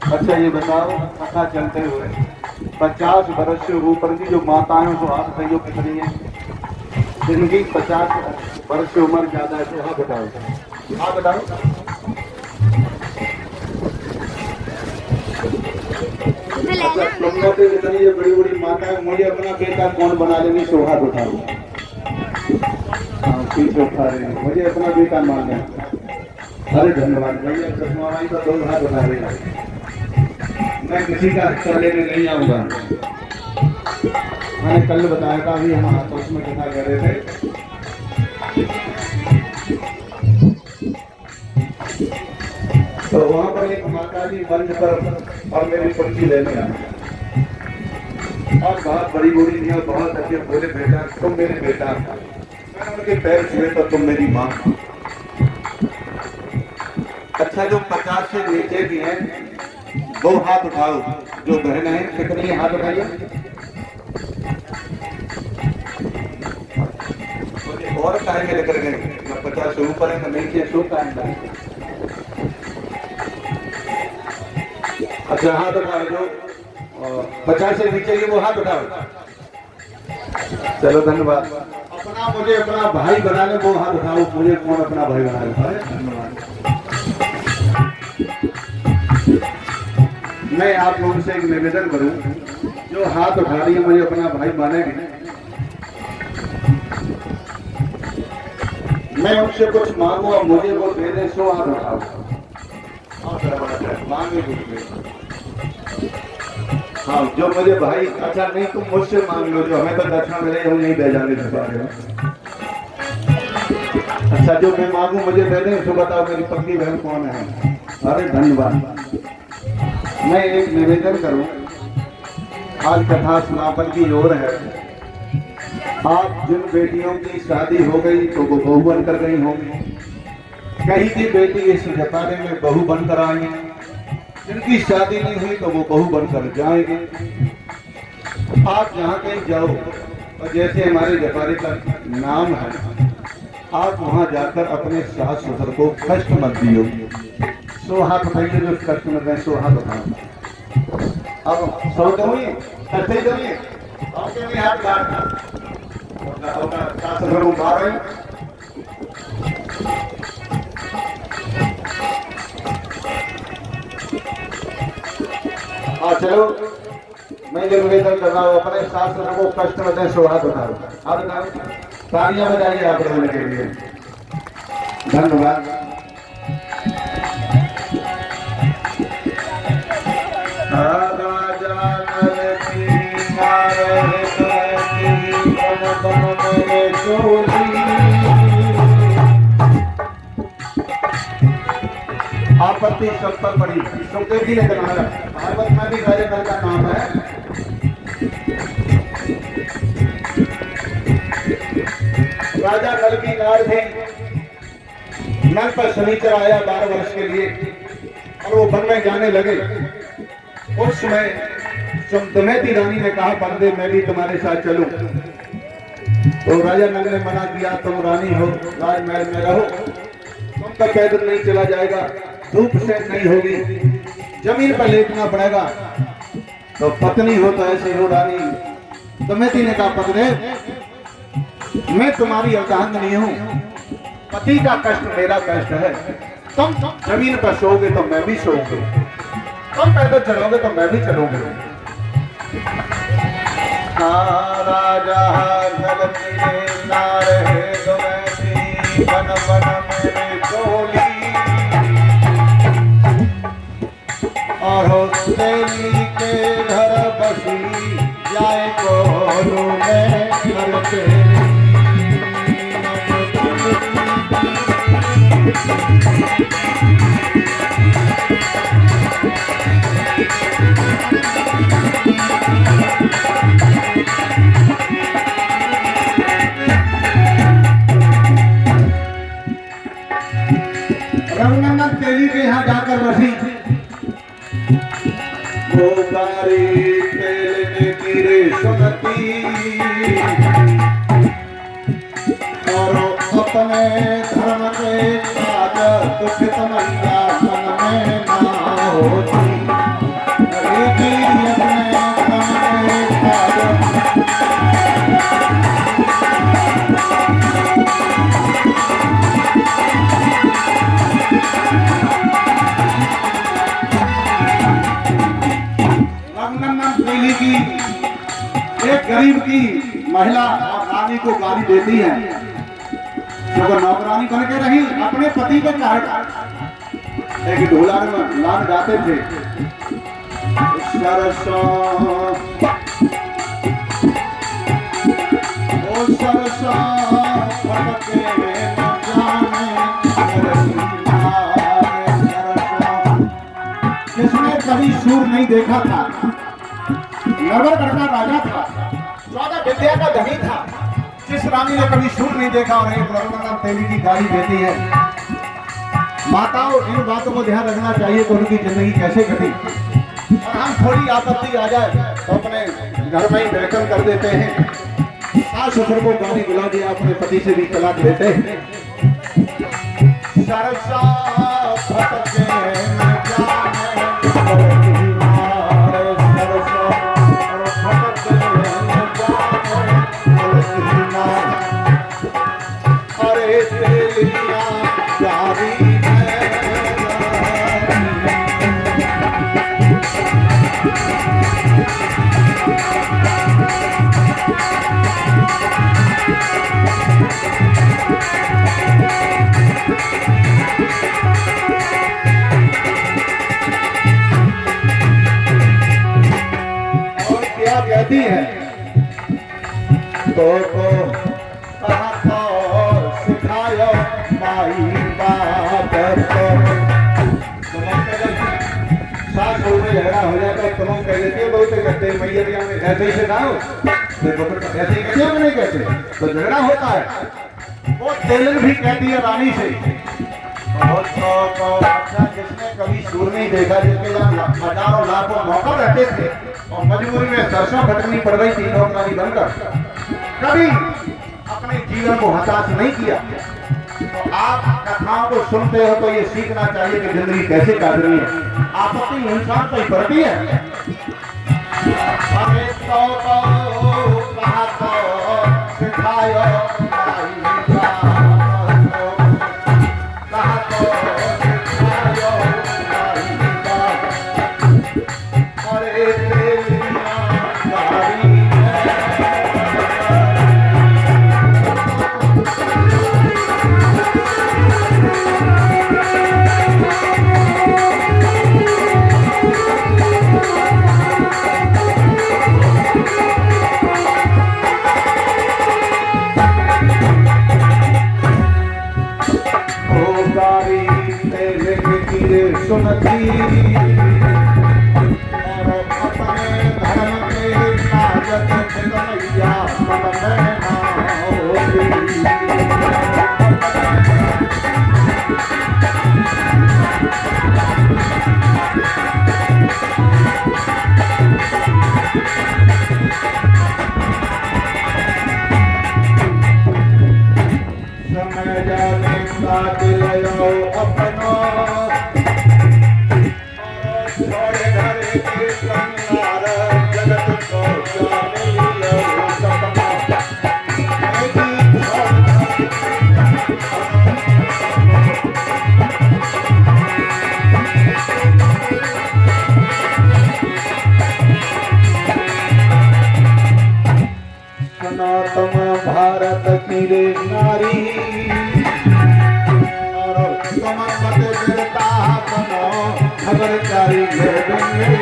अच्छा ये बताओ, पता चलते हुए 50 वर्ष से ऊपर की जो माताएं हैं, तो हाथ बताइए कितनी है? जिनकी 50 वर्ष की उम्र ज्यादा है, तो हाँ बताओ, हाँ बताओ। अच्छा तुम में से जितनी ये बड़ी बड़ी माताएं, मुझे अपना बेटा कौन बना लेंगी, तो हाथ उठाओ। हाँ पीछे उठा रहे हैं, मुझे अपना बेटा मान लें। अरे धन्यवाद भैया, चश्मा भाई का 2 हाथ उठा रहे हैं। मैं किसी का हिस्सा लेने नहीं आऊंगा। मैंने कल बताया था, अभी हम आपस में कथा कर रहे थे। तो वहां पर एक माता जी मंच पर और मेरी पर्ची लेने आए, और बहुत बड़ी बूढ़ी थी और बहुत अच्छे बोले, बेटा तुम मेरे बेटा। मैंने उनके पैर छुए तो तुम मेरी माँ। अच्छा जो 50 से नीचे की हैं, 2 हाथ उठाओ। जो बहन है कितनी हाथ उठाइए। और काहे के लेकर गए, 50 से ऊपर है तो नीचे सो काहे। अच्छा हाथ उठाओ, जो 50 से नीचे की वो हाथ उठाओ। चलो धन्यवाद। अपना मुझे अपना भाई बना ले वो हाथ उठाओ, मुझे कौन अपना भाई बना ले। धन्यवाद। मैं आप लोगों से एक निवेदन करूं, जो हाथ उठा रही है मुझे अपना भाई मानेगी, मैं उनसे कुछ मांगू और मुझे वो दे दे, सो हाथ उठाओ। मांगे कुछ, हाँ जो मुझे भाई, अच्छा नहीं तुम मुझसे मांग लो, जो हमें तो दक्षिणा मिले हम नहीं दे जाने छुपा रहे। अच्छा जो मैं मांगू मुझे दे दें, तो बताओ मेरी पत्नी बहन कौन है। अरे धन्यवाद। मैं एक निवेदन करूं, आज कथा समापन की ओर है। आप जिन बेटियों की शादी हो गई तो वो बहू बनकर गई होंगी, कहीं की बेटी इस जताने में बहू बनकर आई है, जिनकी शादी नहीं हुई तो वो बहू बनकर जाएंगे। आप जहाँ कहीं जाओ, और जैसे हमारे जपारे का नाम है, आप वहाँ जाकर अपने सास ससुर को कष्ट मत दियो। 100 हाथ उठाइए, जो कष्ट में गए 100 हाथ उठाओ। अब 100 दोगे, कष्ट दोगे, आपके भी हाथ काट सास ससुर को मारे। हाँ चलो, मैं जो निवेदन कर रहा हूँ, अपने सास ससुर को कष्ट में दें, 100 हाथ उठाओ। हाथ उठाओ, तालियां बजाइए आप लोगों के लिए। धन्यवाद। आपत्ति सब पर पड़ी, सुखदेव जी ने बनाया, भागवत में भी राजा नल का नाम है। राजा नल की नार थी, नल पर शनिचर आया 12 वर्ष के लिए, और वो वन में जाने लगे। उस समय दमयंती रानी ने कहा, पर्दे मैं भी तुम्हारे साथ चलूं। तो राजा नल ने मना किया, तुम रानी हो, राजमहल में रहो, तुमका पैदल नहीं चला जाएगा, धूप से नहीं होगी, जमीन पर लेटना पड़ेगा। तो पत्नी हो तो ऐसे हो रानी। दमयंती ने कहा, पर्दे मैं तुम्हारी अर्धांगिनी हूँ, पति का कष्ट मेरा कष्ट है, तुम जमीन पर सोओगे तो मैं भी सोऊंगी, तुम पैदल चलोगे तो मैं भी चलूंगी। राजा बन बन मेरे चोली, और हो तेली के घर बसी जाए कोलू में घर तेरी। रंगनंदन तेली के यहाँ जाकर बसी, वो गारी तेल में गिरे सुनती, और अपने धर्म के साथ दुख तमन्ना मन में ना होती। गरीब की महिला और रानी को गाली देती है, जो नौकरानी बन के रही अपने पति के कारण। एक ढोला में लाल गाते थे, सरसों ओ सरसों फटके न जाने जिसने कभी सूर नहीं देखा था, नरवरगढ़ का राजा था, 14 विद्या का धनी था, जिस रानी ने कभी सूर नहीं देखा और एक नरवरगढ़ तेली की गाली देती है। माताओं, इन बातों को ध्यान रखना चाहिए कि उनकी जिंदगी कैसे कटी। और हम थोड़ी आपत्ति आ जाए तो अपने घर में ही बैठन कर देते हैं, सास ससुर को गाली बुला दिया, अपने पति से भी तलाक लेते हैं। कहती है तो सिखायो माई बाप सास में झगड़ा हो जाता, तुम कह देती है बहुत कहते मैया में ऐसे ही सिखाओ, ऐसे ही कहते नहीं कहते तो झगड़ा होता है। वो टेलर भी कहती है रानी से, अच्छा जिसने कभी सूर नहीं देखा, जिसके हजारों लाखों मौका रहते थे और मजबूरी में सरसों फटकनी पड़ रही थी नौकरानी बनकर, कभी अपने जीवन को हताश नहीं किया। तो आप कथाओं को सुनते हो तो ये सीखना चाहिए कि जिंदगी कैसे काटनी है। आपत्ति इंसान पर ही पड़ती है। हमें तो कहा तो सिखायो सुनती और अपने धर्म के काजत जगमैया मन में ना होती। समय जाने का दिलाओ अपना सनातन भारत की रे नारी और समस्त देवता बनो खबरदारी घर में